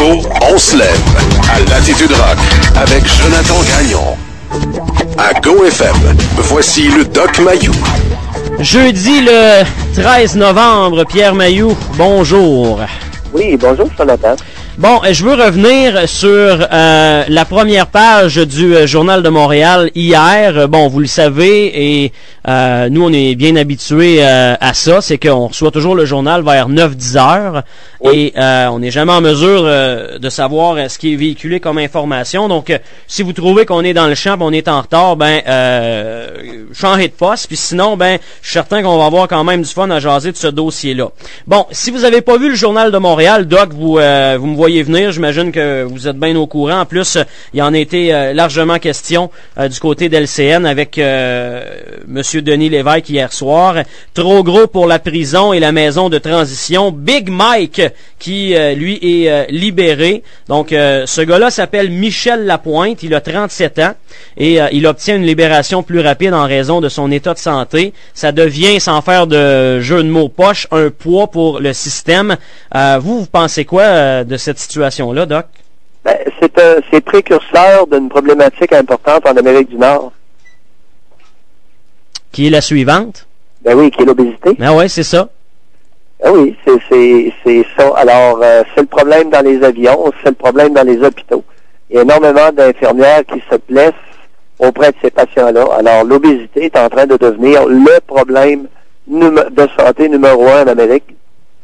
Chicago, on se lève à Latitude Rock avec Jonathan Gagnon. À GoFM, voici le Doc Mayou. Jeudi le 13 novembre, Pierre Mayou, bonjour. Oui, bonjour Jonathan. Bon, je veux revenir sur la première page du Journal de Montréal hier. Bon, vous le savez, et nous, on est bien habitués à ça, c'est qu'on reçoit toujours le journal vers 9-10 heures, oui. Et on n'est jamais en mesure de savoir ce qui est véhiculé comme information. Donc, si vous trouvez qu'on est dans le champ, on est en retard, changez de poste, puis sinon, je suis certain qu'on va avoir quand même du fun à jaser de ce dossier-là. Bon, si vous avez pas vu le Journal de Montréal, Doc, vous me voyez venir, j'imagine que vous êtes bien au courant. En plus, il en a été largement question du côté d'LCN avec Monsieur Denis Lévesque hier soir. Trop gros pour la prison et la maison de transition. Big Mike qui, lui, est libéré. Donc, ce gars-là s'appelle Michel Lapointe. Il a 37 ans et il obtient une libération plus rapide en raison de son état de santé. Ça devient, sans faire de jeu de mots poche, un poids pour le système. Vous pensez quoi de cette situation-là, Doc? C'est précurseur d'une problématique importante en Amérique du Nord. Qui est la suivante? Ben oui, qui est l'obésité. Ah ouais, c'est ça. Ah oui, c'est ça. Alors, c'est le problème dans les avions, c'est le problème dans les hôpitaux. Il y a énormément d'infirmières qui se blessent auprès de ces patients-là. Alors, l'obésité est en train de devenir le problème de santé numéro 1 en Amérique.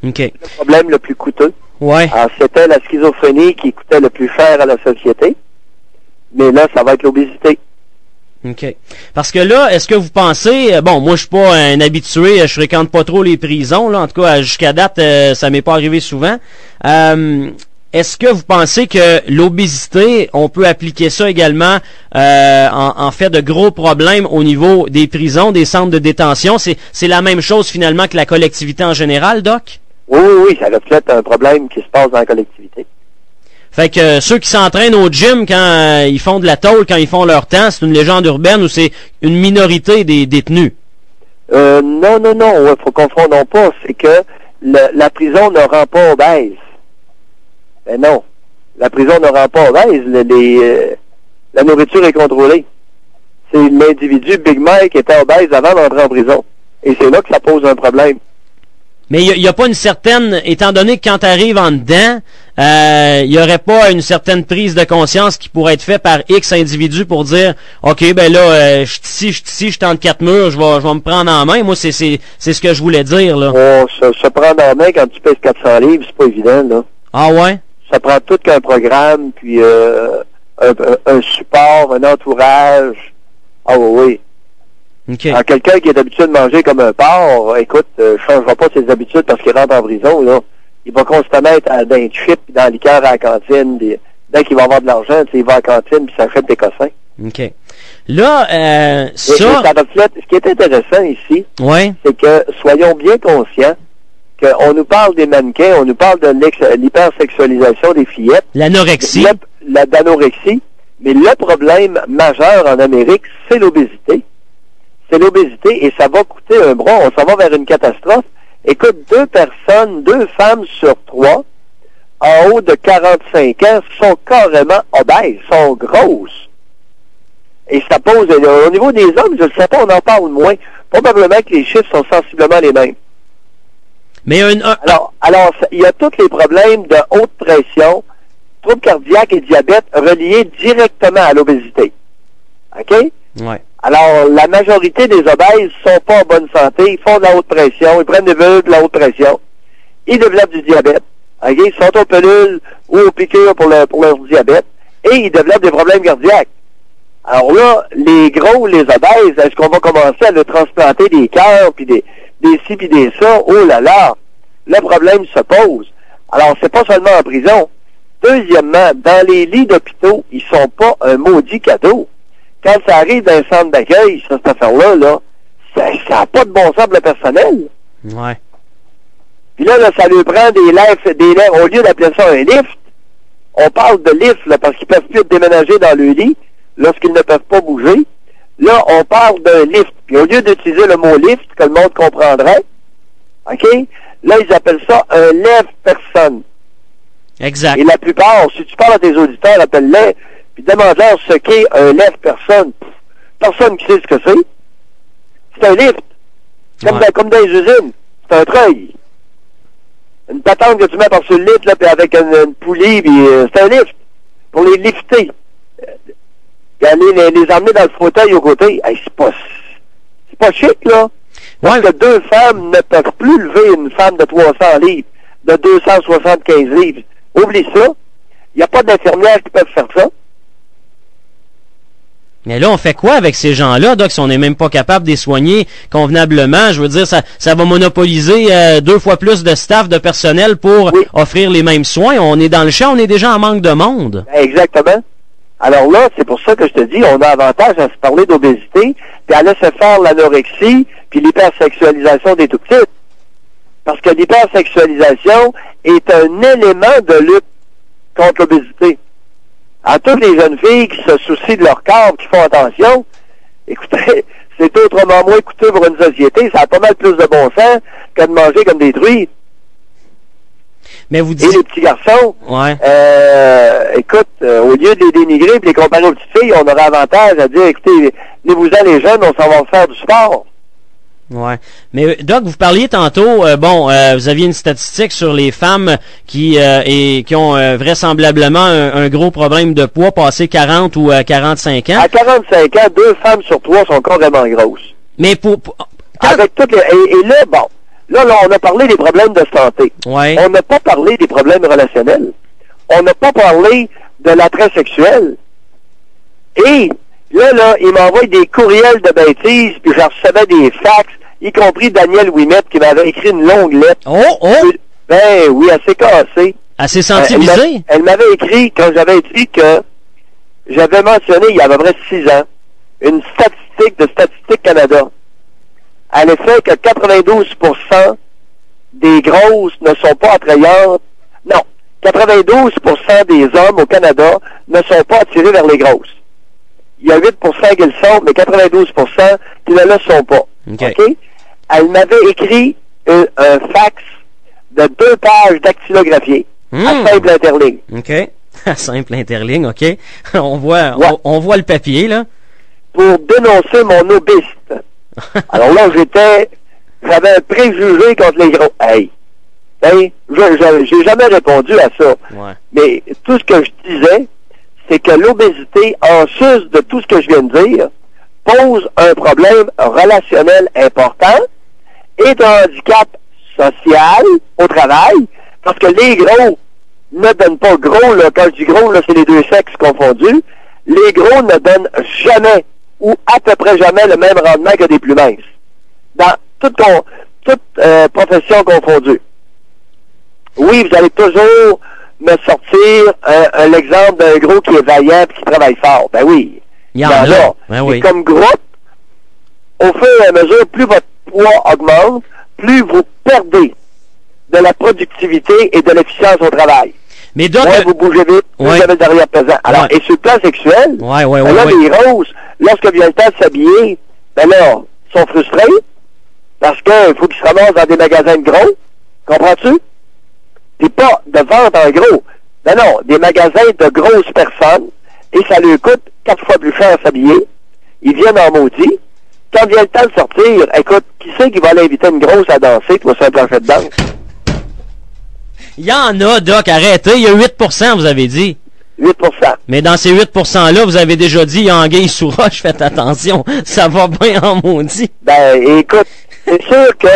OK. Le problème le plus coûteux. Ouais. Alors, c'était la schizophrénie qui coûtait le plus cher à la société. Mais là, ça va être l'obésité. OK. Parce que là, est-ce que vous pensez, bon, moi je suis pas un habitué, je fréquente pas trop les prisons, là, en tout cas, jusqu'à date, ça m'est pas arrivé souvent. Est-ce que vous pensez que l'obésité, on peut appliquer ça également en fait de gros problèmes au niveau des prisons, des centres de détention? C'est la même chose finalement que la collectivité en général, Doc? Oui, ça reflète un problème qui se passe dans la collectivité. Fait que ceux qui s'entraînent au gym quand ils font de la tôle, quand ils font leur temps, c'est une légende urbaine ou c'est une minorité des détenus? Non, faut confondons pas. C'est que la prison ne rend pas obèse. Ben non. La prison ne rend pas obèse. La nourriture est contrôlée. C'est l'individu Big Mike qui était obèse avant d'entrer en prison. Et c'est là que ça pose un problème. Mais il n'y a pas une certaine, étant donné que quand tu arrives en dedans, il n'y aurait pas une certaine prise de conscience qui pourrait être faite par X individus pour dire, OK, je suis ici, je suis entre quatre murs, je vais me prendre en main. Moi, c'est ce que je voulais dire, là. Se prendre en main quand tu pèses 400 livres, c'est pas évident, là. Ah ouais? Ça prend tout qu'un programme, puis un support, un entourage. Ah oui. Okay. Alors, quelqu'un qui est habitué de manger comme un porc, écoute, changera pas ses habitudes parce qu'il rentre en prison, là. Il va constamment être dans un chip, dans la liqueur à la cantine. Dès qu'il va avoir de l'argent, il va à la cantine puis s'achète des cossins. OK. Là, ça reflète, ce qui est intéressant ici, ouais, c'est que soyons bien conscients qu'on nous parle des mannequins, on nous parle de l'hypersexualisation des fillettes. L'anorexie. L'anorexie. Mais le problème majeur en Amérique, c'est l'obésité. C'est l'obésité et ça va coûter un bras. On s'en va vers une catastrophe. Écoute, 2 femmes sur 3 en haut de 45 ans sont carrément obèses, sont grosses. Et ça pose, au niveau des hommes, je ne sais pas, on en parle moins. Probablement que les chiffres sont sensiblement les mêmes. Mais Alors, il y a tous les problèmes de haute pression, troubles cardiaques et diabète reliés directement à l'obésité. OK? Ouais. Alors, la majorité des obèses sont pas en bonne santé, ils font de la haute pression, ils prennent des pilules de la haute pression, ils développent du diabète, okay? Ils sont aux pilules ou aux piqûres pour leur diabète, et ils développent des problèmes cardiaques. Alors là, les gros, les obèses, est-ce qu'on va commencer à leur transplanter des cœurs, puis des ci, puis des ça? Oh là là! Le problème se pose. Alors, c'est pas seulement en prison. Deuxièmement, dans les lits d'hôpitaux, ils sont pas un maudit cadeau. Quand ça arrive dans un centre d'accueil, cette affaire-là, là, ça n'a pas de bon sens pour le personnel. Ouais. Puis là, ça lui prend des lèvres, au lieu d'appeler ça un lift, on parle de lift, là, parce qu'ils peuvent plus déménager dans le lit lorsqu'ils ne peuvent pas bouger. Là, on parle d'un lift. Puis au lieu d'utiliser le mot lift, que le monde comprendrait, OK? Là, ils appellent ça un lève-personne. Exact. Et la plupart, si tu parles à tes auditeurs, appelle-les, puis demande-leur ce qu'est un lève-personne. Personne qui sait ce que c'est. C'est un lift. Comme dans les usines. C'est un treuil. Une patente que tu mets par-dessus le lift, là, puis avec une poulie, puis c'est un lift. Pour les lifter. Aller les emmener dans le fauteuil au côté. Hey, c'est pas chic, là. Parce que deux femmes ne peuvent plus lever une femme de 300 livres, de 275 livres. Oublie ça. Il n'y a pas d'infirmières qui peuvent faire ça. Mais là, on fait quoi avec ces gens-là, Doc, si on n'est même pas capable de les soigner convenablement? Je veux dire, ça va monopoliser 2 fois plus de staff, de personnel pour offrir les mêmes soins. On est dans le champ, on est déjà en manque de monde. Exactement. Alors là, c'est pour ça que je te dis, on a avantage à se parler d'obésité, puis à laisser faire l'anorexie, puis l'hypersexualisation des tout petits. Parce que l'hypersexualisation est un élément de lutte contre l'obésité. À toutes les jeunes filles qui se soucient de leur corps, qui font attention, écoutez, c'est autrement moins coûteux pour une société, ça a pas mal plus de bon sens que de manger comme des truies. Mais vous dites... Et les petits garçons, écoute, au lieu de les dénigrer et de les comparer aux petites filles, on aurait avantage à dire, écoutez, venez-vous-en les jeunes, on s'en va faire du sport. Ouais. Mais Doc, vous parliez tantôt, vous aviez une statistique sur les femmes qui ont vraisemblablement un gros problème de poids, passé 40 ou 45 ans. À 45 ans, 2 femmes sur 3 sont carrément grosses. Mais avec toutes les... Et là, bon, là, on a parlé des problèmes de santé. Ouais. On n'a pas parlé des problèmes relationnels. On n'a pas parlé de l'attrait sexuel. Et là, il m'envoie des courriels de bêtises, puis je recevais des fax, y compris Daniel Ouimet qui m'avait écrit une longue lettre. Oh! Ben oui, assez cassée. Assez sensibilisée? Elle m'avait écrit, quand j'avais dit que j'avais mentionné il y a à peu près 6 ans, une statistique de Statistique Canada. À l'effet que 92% des grosses ne sont pas attrayantes. Non, 92% des hommes au Canada ne sont pas attirés vers les grosses. Il y a 8% qui le sont, mais 92% qui ne le sont pas. OK? Elle m'avait écrit un fax de 2 pages dactylographiées à simple interligne. OK. À simple interligne, OK. On voit le papier, là. Pour dénoncer mon obésité. Alors là, j'avais un préjugé contre les gros. Hey, j'ai jamais répondu à ça. Ouais. Mais tout ce que je disais, c'est que l'obésité, en sus de tout ce que je viens de dire, pose un problème relationnel important et d'un handicap social au travail, parce que les gros ne donnent pas gros, là, quand je dis gros, là, c'est les deux sexes confondus, les gros ne donnent jamais, ou à peu près jamais, le même rendement que des plus minces. Dans toute profession confondue. Oui, vous allez toujours me sortir l'exemple d'un gros qui est vaillant et qui travaille fort. Ben oui. Il y en a. Ben oui. Et comme groupe, au fur et à mesure, plus votre poids augmente, plus vous perdez de la productivité et de l'efficience au travail. Mais donc, vous bougez vite, vous avez derrière pesant. Alors, et sur le plan sexuel, les roses, lorsque vient le temps de s'habiller, ben là, sont frustrés parce qu'il faut qu'ils se ramassent dans des magasins de gros. Comprends-tu? C'est pas de vente en gros. Non, des magasins de grosses personnes, et ça leur coûte 4 fois plus cher à s'habiller. Ils viennent en maudit. Quand vient le temps de sortir, écoute, qui c'est qui va aller inviter une grosse à danser pour sur un plancher de danse? Il y en a, Doc, arrêtez. Il y a 8%, vous avez dit. 8%. Mais dans ces 8%-là, vous avez déjà dit, il y a anguille sous roche, faites attention. Ça va bien en maudit. Ben, écoute, c'est sûr que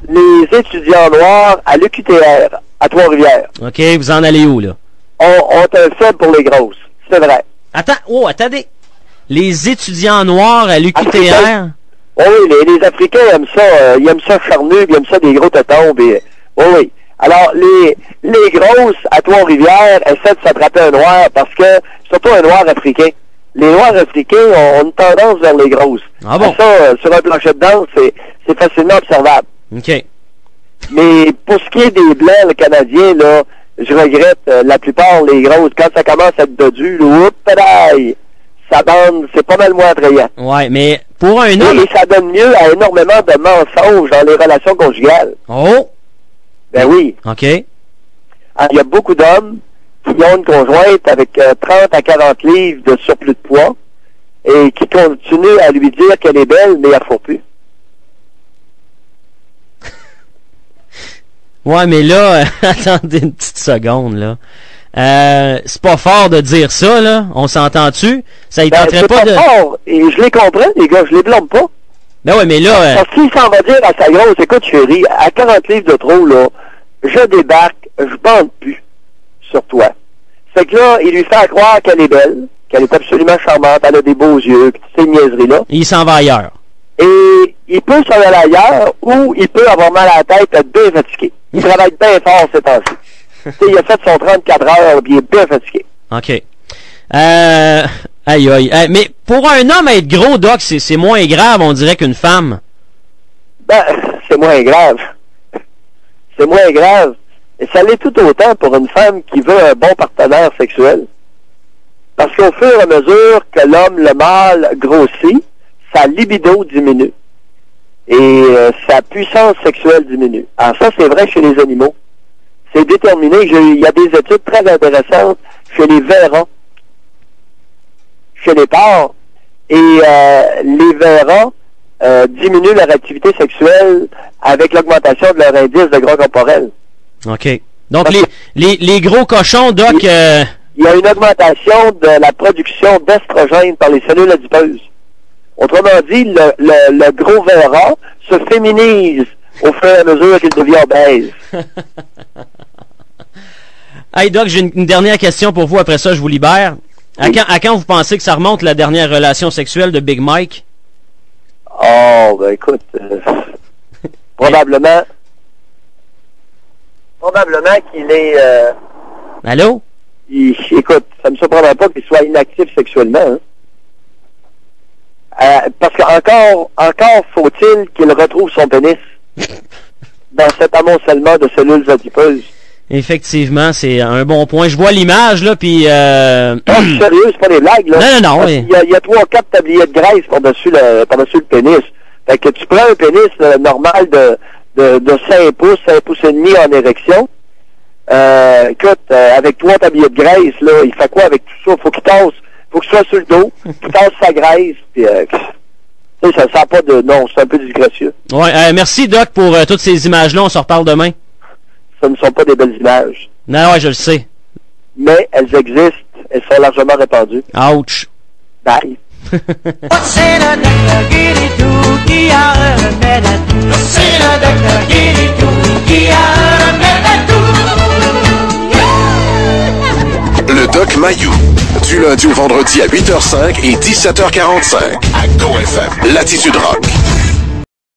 les étudiants noirs à l'UQTR, à Trois-Rivières. OK, vous en allez où, là? Ont un faible pour les grosses. C'est vrai. Attendez. Les étudiants noirs à l'UQTR? Oui, les Africains aiment ça. Ils aiment ça charnu, ils aiment ça des gros tétons. Oui. Alors, les grosses à Trois-Rivières essaient de s'attraper un noir parce que, surtout un noir africain. Les noirs africains ont une tendance vers les grosses. Ah bon? Ça, sur un plancher de danse, c'est facilement observable. OK. Mais pour ce qui est des blancs, le Canadien, là, je regrette, la plupart, les grosses, quand ça commence à être dodu, ça bande, c'est pas mal moins attrayant. Ouais, mais pour un homme... Et ça donne lieu à énormément de mensonges dans les relations conjugales. Oh! Ben oui. OK. il y a beaucoup d'hommes qui ont une conjointe avec 30 à 40 livres de surplus de poids et qui continuent à lui dire qu'elle est belle, mais elle ne faut plus. Ouais, mais là, attendez une petite seconde, là. C'est pas fort de dire ça, là. On s'entend-tu? Ça y tenterait pas de... fort, et je les comprends, les gars, je les blâme pas. Ben ouais, mais là... Parce qu'il s'en va dire à sa grosse, écoute chérie, à 40 livres de trop, là, je débarque, je bande plus sur toi. Fait que là, il lui fait croire qu'elle est belle, qu'elle est absolument charmante, elle a des beaux yeux, pis toutes ces niaiseries-là. Il s'en va ailleurs. Et il peut s'en aller ailleurs, ou il peut avoir mal à la tête, être bien fatigué. Il travaille bien fort ces temps-ci. Il a fait son 34 heures, puis il est bien fatigué. OK. Aïe. Mais pour un homme être gros, Doc, c'est moins grave, on dirait, qu'une femme. Ben, c'est moins grave. C'est moins grave. Et ça l'est tout autant pour une femme qui veut un bon partenaire sexuel. Parce qu'au fur et à mesure que l'homme, le mâle, grossit, sa libido diminue. Et sa puissance sexuelle diminue. Alors ça, c'est vrai chez les animaux. C'est déterminé. Il y a des études très intéressantes chez les verrons, chez les porcs. Et les verrons diminuent leur activité sexuelle avec l'augmentation de leur indice de gras corporel. OK. Donc, les gros cochons, Doc... Il y a une augmentation de la production d'estrogène par les cellules adipeuses. Autrement dit, le gros verra se féminise au fur et à mesure qu'il devient obèse. Hey Doc, j'ai une dernière question pour vous, après ça je vous libère. À quand vous pensez que ça remonte la dernière relation sexuelle de Big Mike? Oh, ben écoute, probablement qu'il est... Allô? Écoute, ça me surprendrait pas qu'il soit inactif sexuellement, hein. Parce qu'encore faut-il qu'il retrouve son pénis dans cet amoncellement de cellules adipeuses. Effectivement, c'est un bon point. Je vois l'image, là, puis... Sérieux, c'est pas des blagues, là. Non. Oui. Il y a 3 ou 4 tabliers de graisse par-dessus le pénis. Fait que tu prends un pénis normal de 5 pouces et demi en érection. Écoute, avec 3 tabliers de graisse, là, il fait quoi avec tout ça? Faut qu'il soit sur le dos, qu'il tasse sa graisse, puis ça sent pas de... Non, c'est un peu disgracieux. Ouais, merci Doc pour toutes ces images-là, on se reparle demain. Ce ne sont pas des belles images. Non, ouais, je le sais. Mais elles existent, elles sont largement répandues. Ouch. Bye. Le Doc Mayou, du lundi au vendredi à 8h05 et 17h45 à GoFM, Latitude Rock.